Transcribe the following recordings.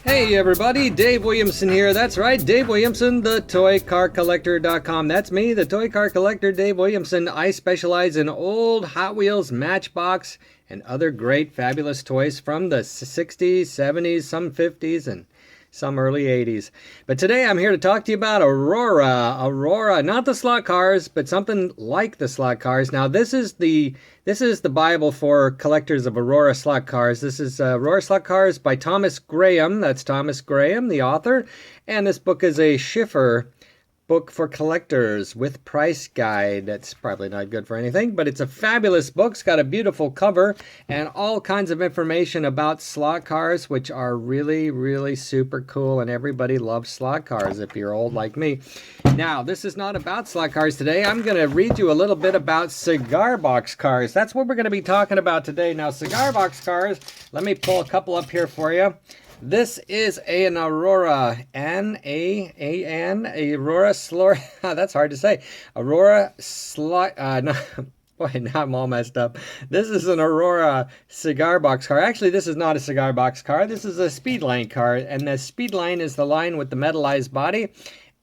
Hey everybody, Dave Williamson here. That's right, Dave Williamson, the ToyCarCollector.com. That's me, the Toy Car Collector, Dave Williamson. I specialize in old Hot Wheels, Matchbox, and other great, fabulous toys from the 60s, 70s, some 50s, and some early 80s. But today I'm here to talk to you about Aurora. Aurora, not the slot cars, but something like the slot cars. Now this is the Bible for collectors of Aurora slot cars. This is Aurora slot cars by Thomas Graham. That's Thomas Graham, the author. And this book is a Schiffer book for collectors with price guide. That's probably not good for anything, but it's a fabulous book. It's got a beautiful cover and all kinds of information about slot cars, which are really, really super cool, and everybody loves slot cars if you're old like me. Now, this is not about slot cars today. I'm going to read you a little bit about cigar box cars. That's what we're going to be talking about today. Now, cigar box cars, let me pull a couple up here for you. This is an Aurora, Aurora Slor, that's hard to say. Aurora Slot, no, boy, now I'm all messed up. This is an Aurora cigar box car. Actually, this is not a cigar box car. This is a Speedline car, and the Speedline is the line with the metallized body,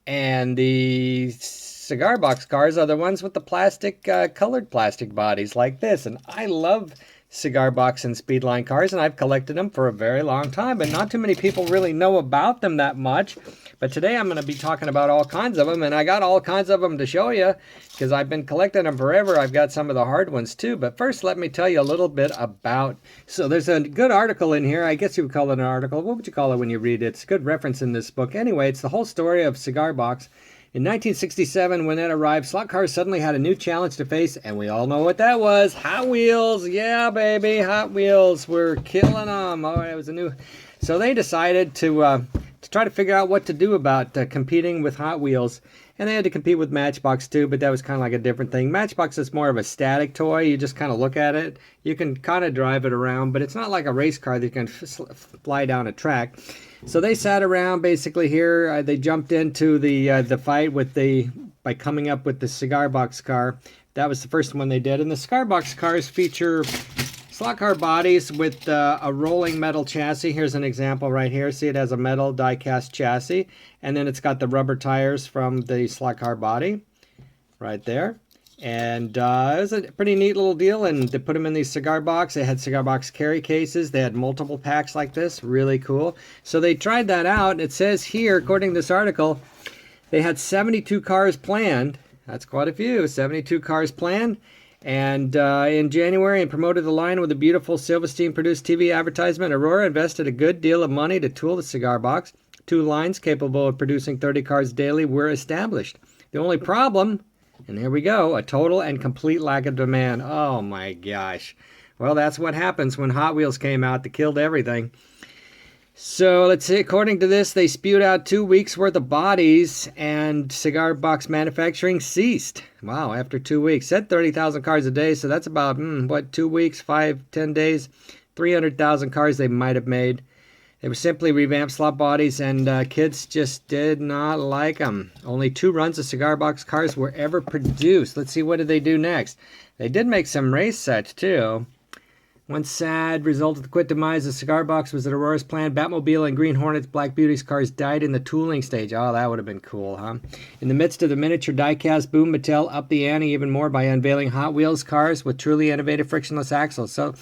and the cigar box cars are the ones with the plastic, colored plastic bodies like this, and I love cigar box and Speedline cars, and I've collected them for a very long time, but not too many people really know about them that much. But today I'm going to be talking about all kinds of them, and I got all kinds of them to show you because I've been collecting them forever. I've got some of the hard ones too, but first let me tell you a little bit about, so there's a good article in here. I guess you would call it an article. What would you call it when you read it? It's a good reference in this book. Anyway, it's the whole story of cigar box. In 1967, when it arrived, slot cars suddenly had a new challenge to face, and we all know what that was. Hot Wheels. Yeah, baby, Hot Wheels. We're killing them. Oh, it was a new... So they decided to try to figure out what to do about competing with Hot Wheels. And they had to compete with Matchbox too, but that was kind of like a different thing. Matchbox is more of a static toy. You just kind of look at it. You can kind of drive it around, but it's not like a race car that you can fly down a track. So they sat around basically here. They jumped into the fight by coming up with the cigar box car. That was the first one they did. And the cigar box cars feature slot car bodies with a rolling metal chassis. Here's an example right here. See, it has a metal die-cast chassis. And then it's got the rubber tires from the slot car body right there. And it was a pretty neat little deal, and they put them in these cigar box. They had cigar box carry cases. They had multiple packs like this. Really cool. So they tried that out. It says here, according to this article, they had 72 cars planned. That's quite a few. 72 cars planned. And in January, and promoted the line with a beautiful Silverstein-produced TV advertisement. Aurora invested a good deal of money to tool the cigar box. 2 lines capable of producing 30 cars daily were established. The only problem... And here we go, a total and complete lack of demand. Oh my gosh. Well, that's what happens when Hot Wheels came out. They killed everything. So let's see, according to this, they spewed out 2 weeks worth of bodies and cigar box manufacturing ceased. Wow, after 2 weeks. Said 30,000 cars a day, so that's about, 2 weeks, 5-10 days, 300,000 cars they might have made. They were simply revamped slot bodies, and kids just did not like them. Only 2 runs of cigar box cars were ever produced. Let's see, what did they do next? They did make some race sets, too. One sad result of the quick demise of cigar box was that Aurora's planned Batmobile and Green Hornets Black Beauties cars died in the tooling stage. Oh, that would have been cool, huh? In the midst of the miniature diecast boom, Mattel upped the ante even more by unveiling Hot Wheels cars with truly innovative frictionless axles. So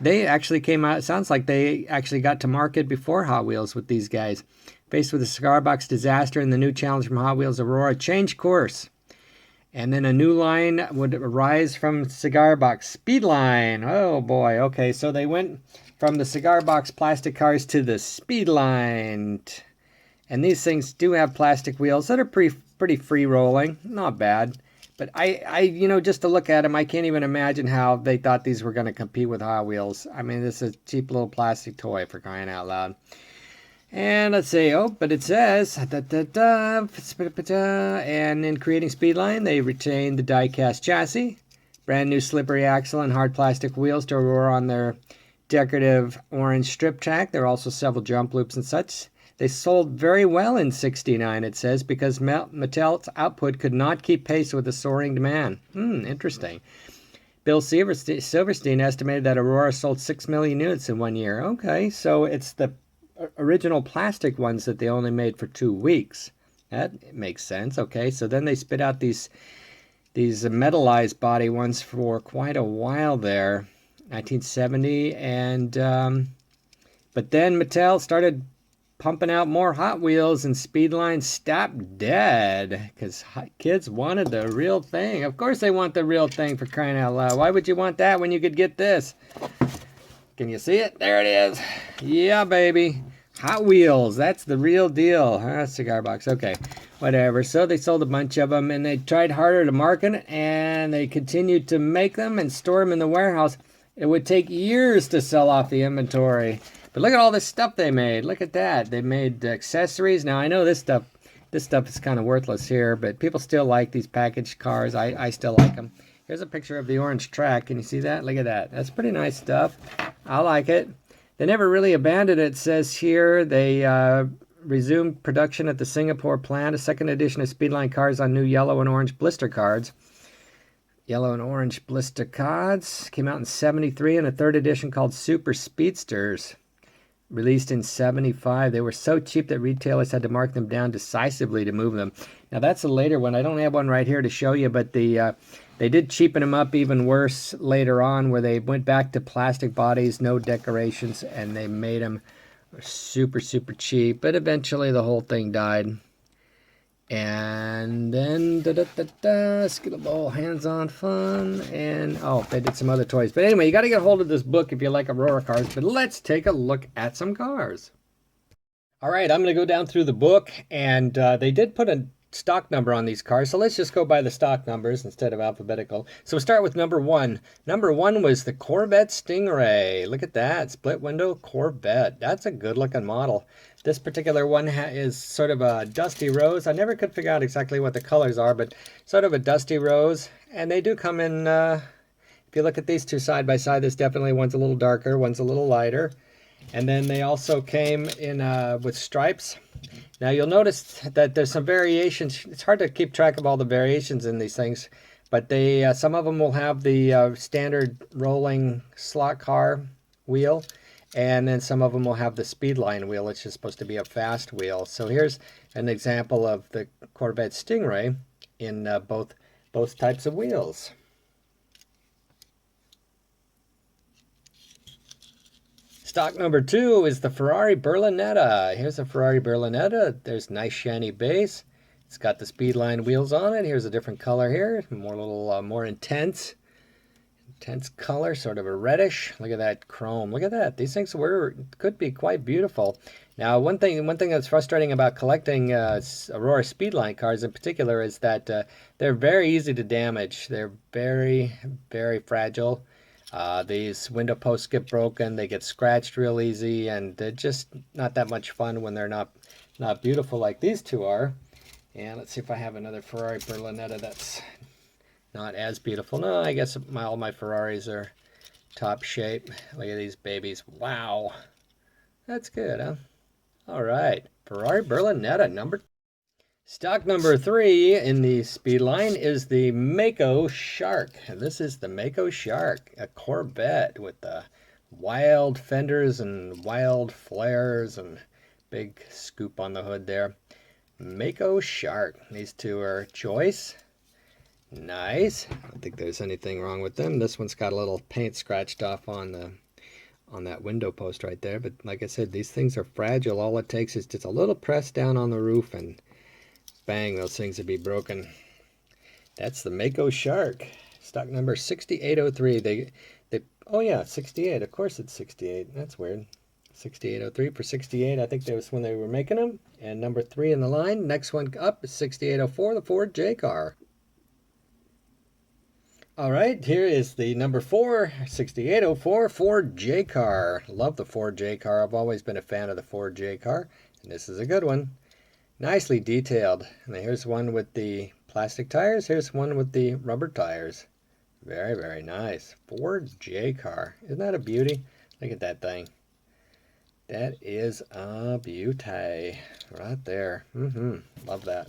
they actually came out, it sounds like they actually got to market before Hot Wheels with these guys. Faced with the cigar box disaster and the new challenge from Hot Wheels, Aurora changed course. And then a new line would arise from cigar box. Speedline. Oh boy, okay, so they went from the cigar box plastic cars to the Speedline. And these things do have plastic wheels that are pretty free rolling, not bad. But I just to look at them, I can't even imagine how they thought these were going to compete with Hot Wheels. I mean, this is a cheap little plastic toy, for crying out loud. And let's see, but it says, and in creating Speedline, they retained the die-cast chassis, brand new slippery axle and hard plastic wheels to Aurora on their decorative orange strip track. There are also several jump loops and such. They sold very well in '69, it says, because Mattel's output could not keep pace with the soaring demand. Interesting. Bill Silverstein estimated that Aurora sold 6 million units in 1 year. Okay, so it's the original plastic ones that they only made for 2 weeks. That makes sense. Okay, so then they spit out these metallized body ones for quite a while there, 1970, and but then Mattel started pumping out more Hot Wheels, and Speedline stopped dead because kids wanted the real thing. Of course they want the real thing, for crying out loud. Why would you want that when you could get this? Can you see it? There it is. Yeah, baby. Hot Wheels. That's the real deal. Cigar box. Okay, whatever. So they sold a bunch of them, and they tried harder to market it, and they continued to make them and store them in the warehouse. It would take years to sell off the inventory. But look at all this stuff they made. Look at that. They made accessories. Now, I know this stuff is kind of worthless here, but people still like these packaged cars. I still like them. Here's a picture of the orange track. Can you see that? Look at that. That's pretty nice stuff. I like it. They never really abandoned it. It says here they resumed production at the Singapore plant. A second edition of Speedline cars on new yellow and orange blister cards. Yellow and orange blister cards came out in 73, and a third edition called Super Speedsters, released in 75. They were so cheap that retailers had to mark them down decisively to move them. Now that's a later one. I don't have one right here to show you, but they did cheapen them up even worse later on, where they went back to plastic bodies, no decorations, and they made them super, super cheap. But eventually the whole thing died. And then Skittleball hands-on fun, and oh, they did some other toys. But anyway, you got to get a hold of this book if you like Aurora cars. But let's take a look at some cars. All right, I'm going to go down through the book, and they did put a stock number on these cars, so let's just go by the stock numbers instead of alphabetical. So we'll start with number 1. Number 1 was the Corvette Stingray. Look at that, split window Corvette. That's a good looking model. This particular one is sort of a dusty rose. I never could figure out exactly what the colors are, but sort of a dusty rose. And they do come in, if you look at these two side by side, there's definitely one's a little darker, one's a little lighter. And then they also came in with stripes. Now you'll notice that there's some variations. It's hard to keep track of all the variations in these things, but they some of them will have the standard rolling slot car wheel, and then some of them will have the Speedline wheel, which is supposed to be a fast wheel. So here's an example of the Corvette Stingray in both types of wheels. Stock number 2 is the Ferrari Berlinetta. Here's a Ferrari Berlinetta. There's nice shiny base. It's got the Speedline wheels on it. Here's a different color here, more intense color, sort of a reddish. Look at that chrome. Look at that. These things could be quite beautiful. Now, one thing that's frustrating about collecting Aurora Speedline cars in particular is that they're very easy to damage. They're very, very fragile. These window posts get broken, they get scratched real easy, and they're just not that much fun when they're not beautiful like these two are. And let's see if I have another Ferrari Berlinetta that's not as beautiful. No, I guess all my Ferraris are top shape. Look at these babies. Wow. That's good, huh? All right. Ferrari Berlinetta number. Stock number 3 in the Speedline is the Mako Shark. And this is the Mako Shark, a Corvette with the wild fenders and wild flares and big scoop on the hood there. Mako Shark. These two are choice. Nice. I don't think there's anything wrong with them. This one's got a little paint scratched off on that window post right there. But like I said, these things are fragile. All it takes is just a little press down on the roof and bang, those things would be broken. That's the Mako Shark. Stock number 6803. Oh yeah, 68. Of course it's 68. That's weird. 6803 for 68. I think that was when they were making them. And number 3 in the line. Next one up is 6804, the Ford J-Car. All right, here is the number 4, 6804 Ford J-Car. Love the Ford J-Car. I've always been a fan of the Ford J-Car, and this is a good one. Nicely detailed. And here's one with the plastic tires. Here's one with the rubber tires. Very, very nice. Ford J-Car. Isn't that a beauty? Look at that thing. That is a beauty right there. Love that.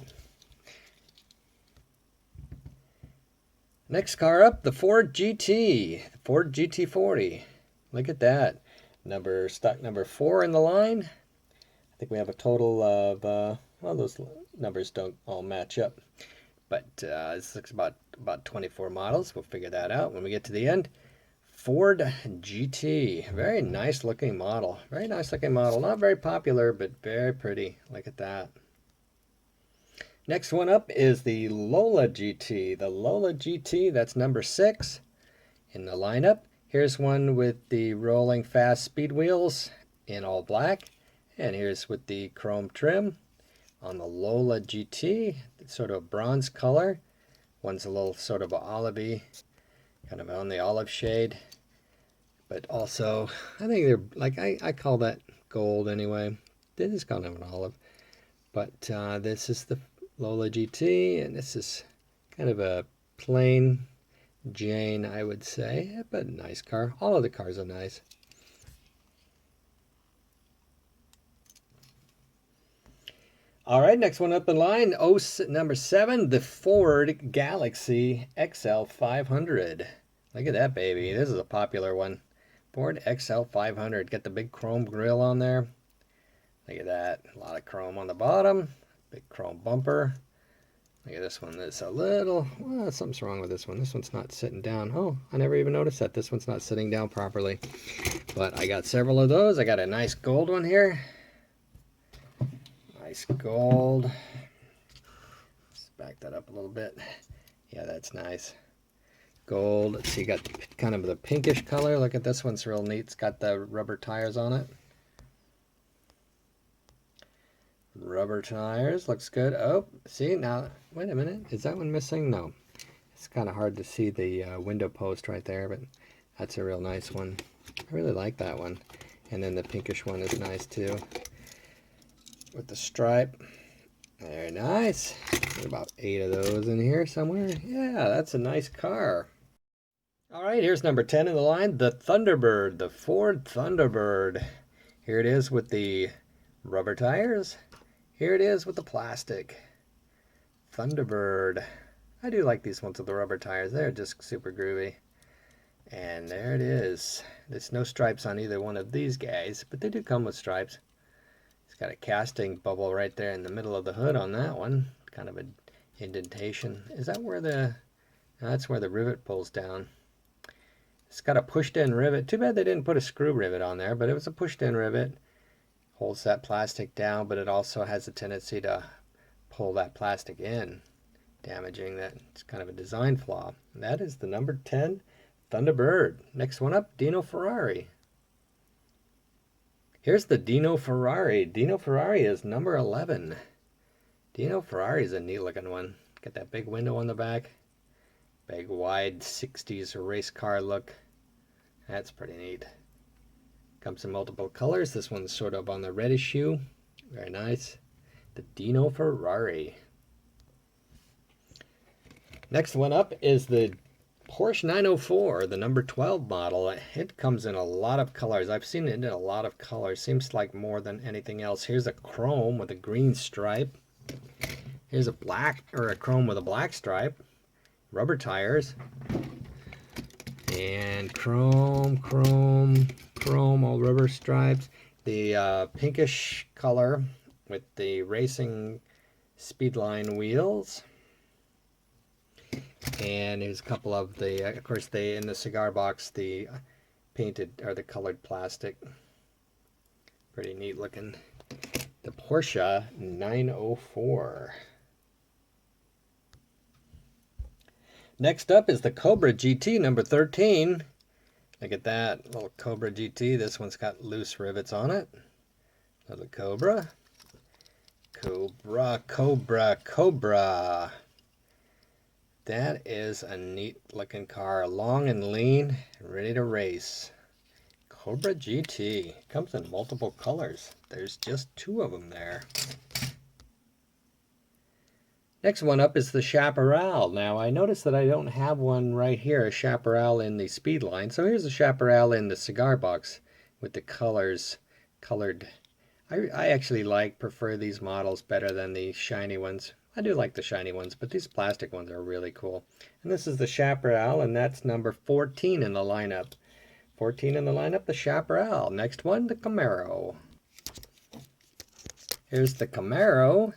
Next car up, the Ford GT, the Ford GT40. Look at that. Stock number 4 in the line. I think we have a total of, well, those numbers don't all match up. But this looks about 24 models. We'll figure that out when we get to the end. Ford GT. Very nice looking model. Very nice looking model. Not very popular, but very pretty. Look at that. Next one up is the Lola GT. The Lola GT, that's number 6 in the lineup. Here's one with the rolling fast speed wheels in all black. And here's with the chrome trim on the Lola GT. It's sort of a bronze color. One's a little sort of olivey, kind of on the olive shade. But also, I think they're, like, I call that gold anyway. This is kind of an olive. But this is the Lola GT, and this is kind of a plain Jane, I would say, but a nice car. All of the cars are nice. All right, next one up in line, number 7, the Ford Galaxy XL 500. Look at that baby. This is a popular one. Ford XL 500. Got the big chrome grille on there. Look at that. A lot of chrome on the bottom. Big chrome bumper. Look at this one. It's a little, well, something's wrong with this one. This one's not sitting down. Oh, I never even noticed that. This one's not sitting down properly. But I got several of those. I got a nice gold one here. Nice gold. Let's back that up a little bit. Yeah, that's nice. Gold. Let's see, you got kind of the pinkish color. Look at this one's real neat. It's got the rubber tires on it. Rubber tires, looks good. Oh, see now, wait a minute, is that one missing? No, it's kind of hard to see the window post right there, but that's a real nice one. I really like that one. And then the pinkish one is nice too, with the stripe. Very nice. There's about 8 of those in here somewhere. Yeah, that's a nice car. All right, here's number 10 in the line, the Thunderbird, the Ford Thunderbird. Here it is with the rubber tires. Here it is with the plastic. Thunderbird. I do like these ones with the rubber tires. They're just super groovy. And there it is. There's no stripes on either one of these guys, but they do come with stripes. It's got a casting bubble right there in the middle of the hood on that one. Kind of an indentation. Is that where the... No, that's where the rivet pulls down. It's got a pushed-in rivet. Too bad they didn't put a screw rivet on there, but it was a pushed-in rivet. Holds that plastic down, but it also has a tendency to pull that plastic in, damaging that. It's kind of a design flaw. And that is the number 10 Thunderbird. Next one up, Dino Ferrari. Here's the Dino Ferrari. Dino Ferrari is number 11. Dino Ferrari is a neat looking one. Got that big window on the back. Big wide 60s race car look. That's pretty neat. Comes in multiple colors. This one's sort of on the reddish hue. Very nice. The Dino Ferrari. Next one up is the Porsche 904, the number 12 model. It comes in a lot of colors. I've seen it in a lot of colors. Seems like more than anything else. Here's a chrome with a green stripe. Here's a black, or a chrome with a black stripe. Rubber tires. And chrome, all rubber stripes. The pinkish color with the racing Speedline wheels. And there's a couple of the, of course, in the cigar box, the painted or the colored plastic. Pretty neat looking. The Porsche 904. Next up is the Cobra GT number 13. Look at that little Cobra GT. This one's got loose rivets on it. Little Cobra. Cobra. That is a neat looking car. Long and lean, ready to race. Cobra GT. Comes in multiple colors. There's just 2 of them there. Next one up is the Chaparral. Now I noticed that I don't have one right here, a Chaparral in the Speedline. So here's a Chaparral in the cigar box with the colors colored. I actually prefer these models better than the shiny ones. I do like the shiny ones, but these plastic ones are really cool. And this is the Chaparral, and that's number 14 in the lineup. 14 in the lineup, the Chaparral. Next one, the Camaro. Here's the Camaro.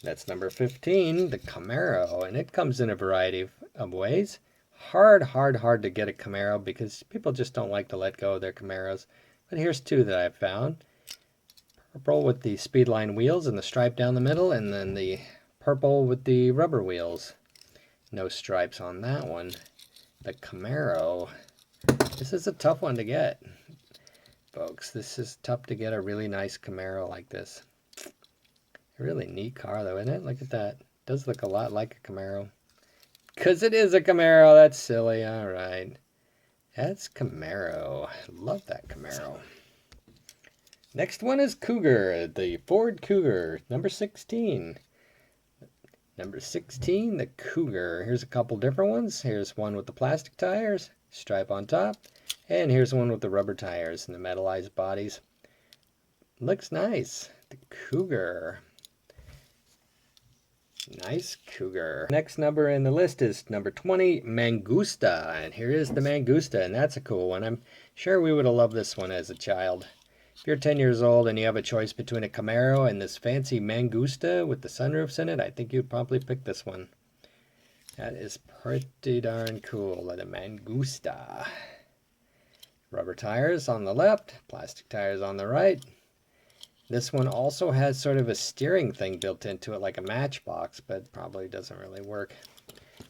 That's number 15, the Camaro. And it comes in a variety of ways. Hard to get a Camaro because people just don't like to let go of their Camaros. But here's two that I've found. Purple with the Speedline wheels and the stripe down the middle, and then the purple with the rubber wheels. No stripes on that one. The Camaro. This is a tough one to get, folks. This is tough to get a really nice Camaro like this. A really neat car though, isn't it? Look at that. It does look a lot like a Camaro. Because it is a Camaro. That's silly. All right. That's Camaro. Love that Camaro. Next one is Cougar. The Ford Cougar. Number 16. Number 16, the Cougar. Here's a couple different ones. Here's one with the plastic tires. Stripe on top. And here's one with the rubber tires and the metallized bodies. Looks nice. The Cougar. Nice Cougar. Next number in the list is number 20, Mangusta. And here is the Mangusta, and that's a cool one. I'm sure we would have loved this one as a child. If you're 10 years old and you have a choice between a Camaro and this fancy Mangusta with the sunroofs in it, I think you'd probably pick this one. That is pretty darn cool, the Mangusta. Rubber tires on the left, plastic tires on the right. This one also has sort of a steering thing built into it, like a matchbox, but probably doesn't really work.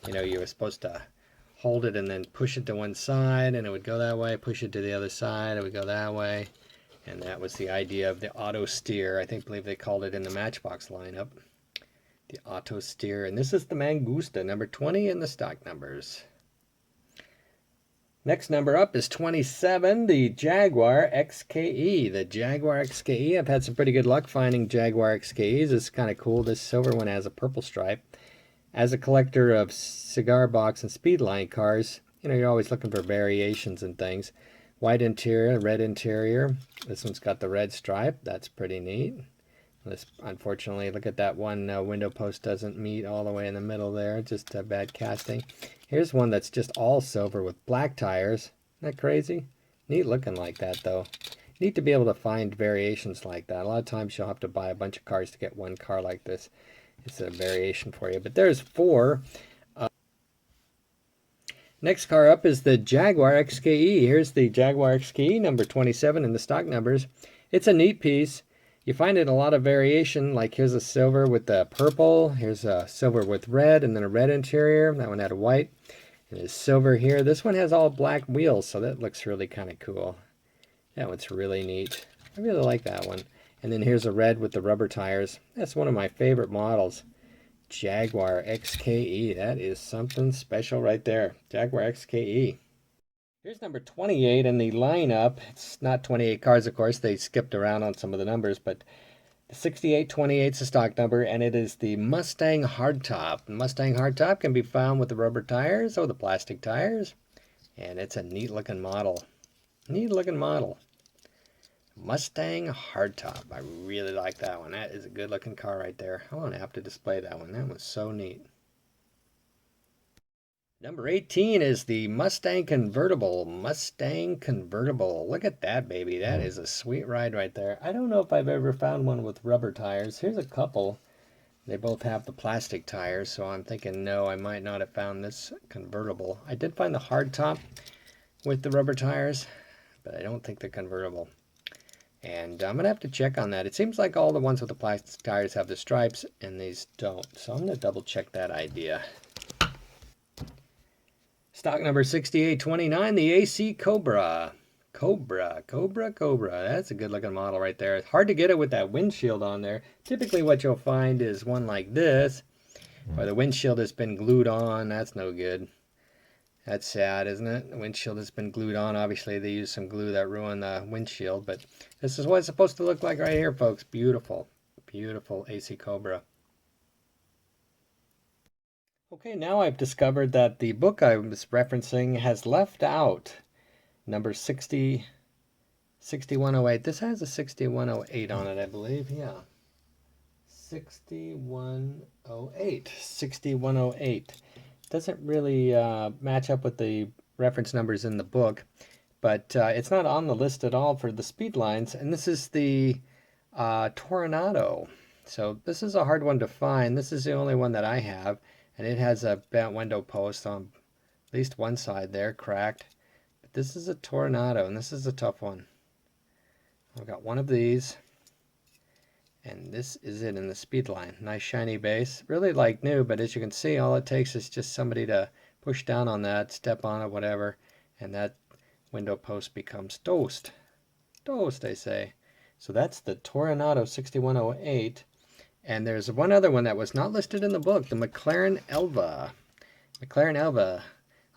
You know, you were supposed to hold it and then push it to one side, and it would go that way. Push it to the other side, it would go that way. And that was the idea of the auto steer. I believe they called it in the Matchbox lineup. The auto steer. And this is the Mangusta, number 20 in the stock numbers. Next number up is 27, the Jaguar XKE. The Jaguar XKE, I've had some pretty good luck finding Jaguar XKEs. It's kind of cool. This silver one has a purple stripe. As a collector of Cigar box and Speedline cars, you know, you're always looking for variations and things. White interior, red interior. This one's got the red stripe. That's pretty neat. This, unfortunately, look at that one window post doesn't meet all the way in the middle there. Just a bad casting. Here's one that's just all silver with black tires. Isn't that crazy? Neat looking like that, though. Neat to be able to find variations like that. A lot of times you'll have to buy a bunch of cars to get one car like this. It's a variation for you. But there's four. Next car up is the Jaguar XKE. Here's the Jaguar XKE, number 27 in the stock numbers. It's a neat piece. You find it in a lot of variation, like here's a silver with the purple, here's a silver with red, and then a red interior. That one had a white. And there's silver here. This one has all black wheels, so that looks really kind of cool. That one's really neat. I really like that one. And then here's a red with the rubber tires. That's one of my favorite models. Jaguar XKE. That is something special right there. Jaguar XKE. Here's number 28 in the lineup. It's not 28 cars, of course. They skipped around on some of the numbers, but the 6828 is the stock number, and it is the Mustang Hardtop. The Mustang Hardtop can be found with the rubber tires or the plastic tires, and it's a neat-looking model. Neat-looking model. Mustang Hardtop. I really like that one. That is a good-looking car right there. I want to have to display that one. That was so neat. Number 18 is the Mustang Convertible. Mustang Convertible. Look at that, baby. That is a sweet ride right there. I don't know if I've ever found one with rubber tires. Here's a couple. They both have the plastic tires, so I'm thinking, no, I might not have found this convertible. I did find the hardtop with the rubber tires, but I don't think the convertible. And I'm going to have to check on that. It seems like all the ones with the plastic tires have the stripes, and these don't. So I'm going to double check that idea. Stock number 6829, the AC Cobra. Cobra. That's a good looking model right there. It's hard to get it with that windshield on there. Typically what you'll find is one like this, where the windshield has been glued on. That's no good. That's sad, isn't it? The windshield has been glued on. Obviously they used some glue that ruined the windshield, but this is what it's supposed to look like right here, folks. Beautiful. Beautiful AC Cobra. Okay, now I've discovered that the book I was referencing has left out number 6108. This has a 6108 on it, I believe. Yeah. 6108. 6108. Doesn't really match up with the reference numbers in the book, but it's not on the list at all for the speed lines. And this is the Toronado. So this is a hard one to find. This is the only one that I have, and it has a bent window post on at least one side there, cracked. But this is a Toronado, and this is a tough one. I've got one of these, and this is it in the Speedline. Nice shiny base, really like new, but as you can see, all it takes is just somebody to push down on that, step on it, whatever, and that window post becomes toast. Toast, I say. So that's the Toronado 6108. And there's one other one that was not listed in the book, the McLaren Elva. McLaren Elva.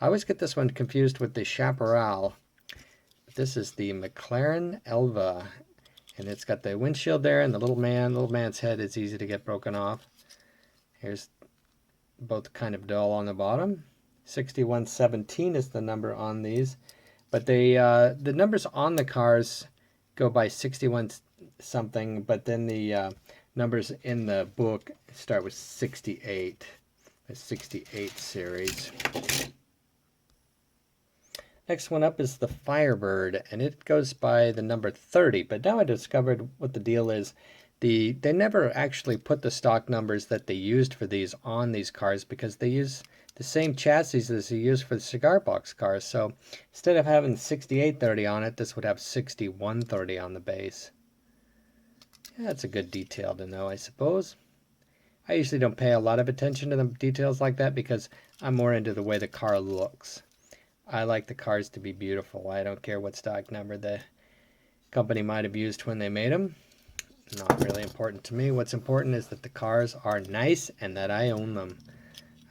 I always get this one confused with the Chaparral. But this is the McLaren Elva. And it's got the windshield there and the little man's head is easy to get broken off. Here's both kind of dull on the bottom. 6117 is the number on these. But the numbers on the cars go by 61 something, but then the numbers in the book start with 68, the 68 series. Next one up is the Firebird, and it goes by the number 30, but now I discovered what the deal is. They never actually put the stock numbers that they used for these on these cars because they use the same chassis as they use for the cigar box cars. So instead of having 6830 on it, this would have 6130 on the base. Yeah, that's a good detail to know, I suppose. I usually don't pay a lot of attention to the details like that because I'm more into the way the car looks. I like the cars to be beautiful. I don't care what stock number the company might have used when they made them. Not really important to me. What's important is that the cars are nice and that I own them.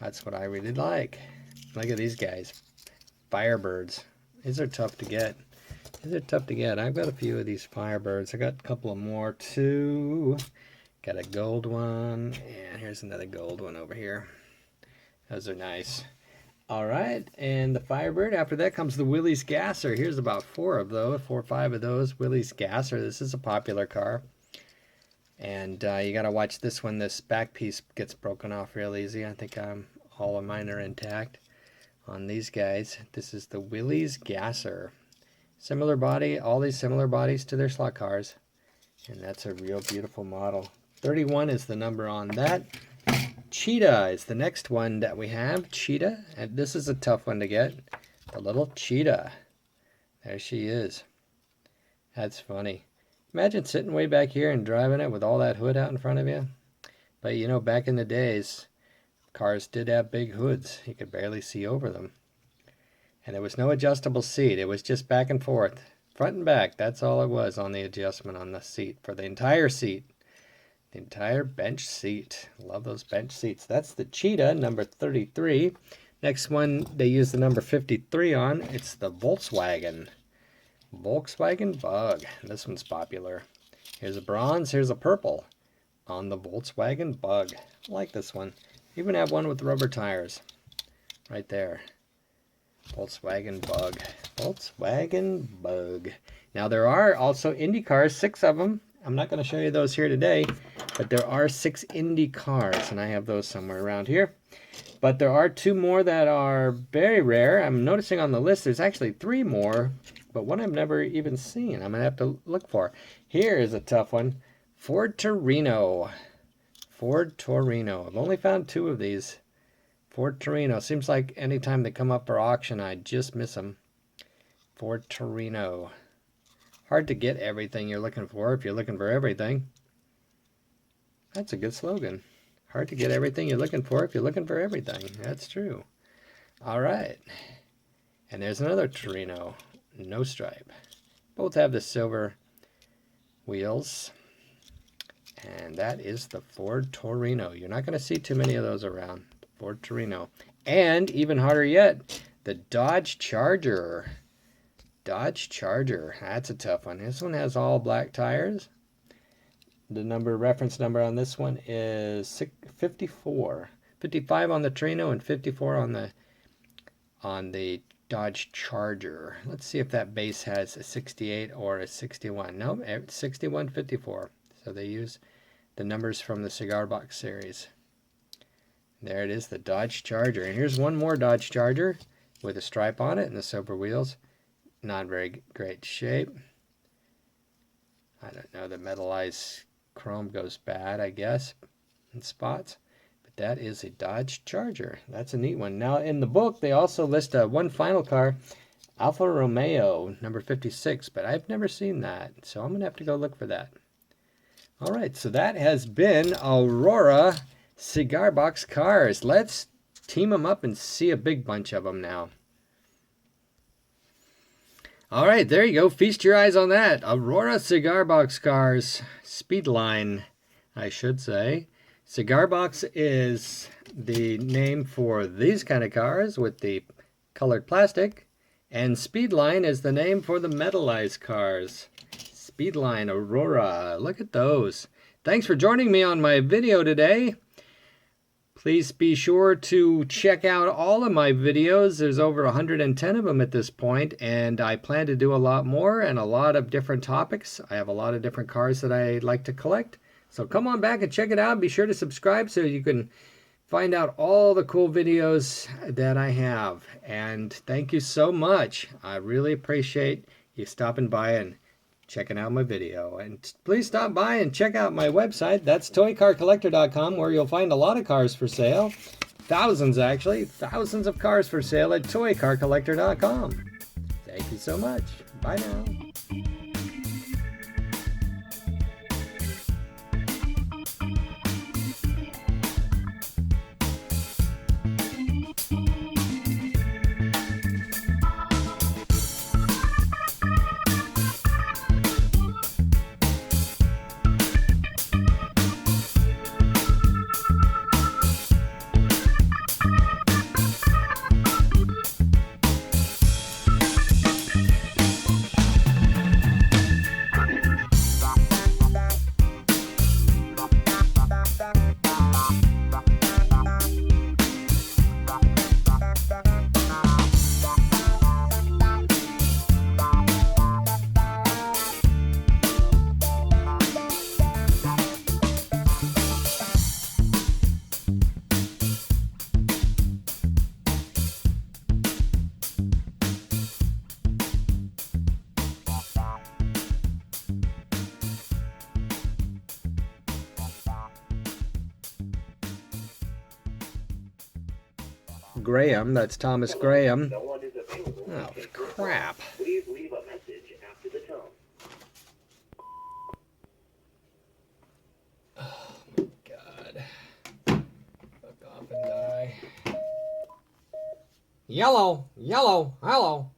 That's what I really like. Look at these guys. Firebirds. These are tough to get. These are tough to get. I've got a few of these Firebirds. I got a couple of more too. Got a gold one, and here's another gold one over here. Those are nice. All right, and the Firebird. After that comes the Willys Gasser. Here's about 4 or 5 of those. Willys Gasser. This is a popular car. And you got to watch this one. This back piece gets broken off real easy. I think all of mine are intact on these guys. This is the Willys Gasser. Similar body, all these similar bodies to their slot cars. And that's a real beautiful model. 31 is the number on that. Cheetah is the next one that we have. Cheetah, and this is a tough one to get. The little Cheetah. There she is. That's funny. Imagine sitting way back here and driving it with all that hood out in front of you. But you know, back in the days, cars did have big hoods. You could barely see over them. And there was no adjustable seat. It was just back and forth, front and back. That's all it was on the adjustment on the seat for the entire seat. The entire bench seat. Love those bench seats. That's the Cheetah, number 33. Next one they use the number 53 on. It's the Volkswagen. Volkswagen Bug. This one's popular. Here's a bronze, here's a purple on the Volkswagen Bug. I like this one. Even have one with rubber tires. Right there. Volkswagen Bug. Volkswagen Bug. Now there are also Indy cars, 6 of them. I'm not going to show you those here today, but there are 6 Indy cars, and I have those somewhere around here. But there are 2 more that are very rare. I'm noticing on the list there's actually 3 more, but one I've never even seen. I'm going to have to look for. Here is a tough one. Ford Torino. Ford Torino. I've only found 2 of these. Ford Torino. Seems like anytime they come up for auction, I just miss them. Ford Torino. Hard to get everything you're looking for if you're looking for everything. That's a good slogan. Hard to get everything you're looking for if you're looking for everything. That's true. All right. And there's another Torino. No stripe. Both have the silver wheels. And that is the Ford Torino. You're not going to see too many of those around. Ford Torino. And even harder yet, the Dodge Charger. Dodge Charger. That's a tough one. This one has all black tires. The reference number on this one is 54. 55 on the Torino and 54 on the Dodge Charger. Let's see if that base has a 68 or a 61. No, it's 6154. So they use the numbers from the Cigar Box series. There it is, the Dodge Charger. And here's one more Dodge Charger with a stripe on it and the silver wheels. Not very great shape. I don't know, the metallized chrome goes bad, I guess, in spots. But that is a Dodge Charger. That's a neat one. Now, in the book, they also list one final car, Alfa Romeo, number 56, but I've never seen that, so I'm going to have to go look for that. All right, so that has been Aurora Cigar Box cars. Let's team them up and see a big bunch of them now. All right, there you go. Feast your eyes on that. Aurora Cigar Box cars. Speedline, I should say. Cigar Box is the name for these kind of cars with the colored plastic. And Speedline is the name for the metallized cars. Speedline, Aurora. Look at those. Thanks for joining me on my video today. Please be sure to check out all of my videos. There's over 110 of them at this point, and I plan to do a lot more and a lot of different topics. I have a lot of different cars that I like to collect. So come on back and check it out. Be sure to subscribe so you can find out all the cool videos that I have. And thank you so much. I really appreciate you stopping by and checking out my video. And please stop by and check out my website. That's ToyCarCollector.com, where you'll find a lot of cars for sale. Thousands, actually. Thousands of cars for sale at ToyCarCollector.com. Thank you so much. Bye now. Graham, that's Thomas Graham. Oh, crap. Please leave a message after the tone. Oh my God. Fuck off and die. Yellow, yellow, hello.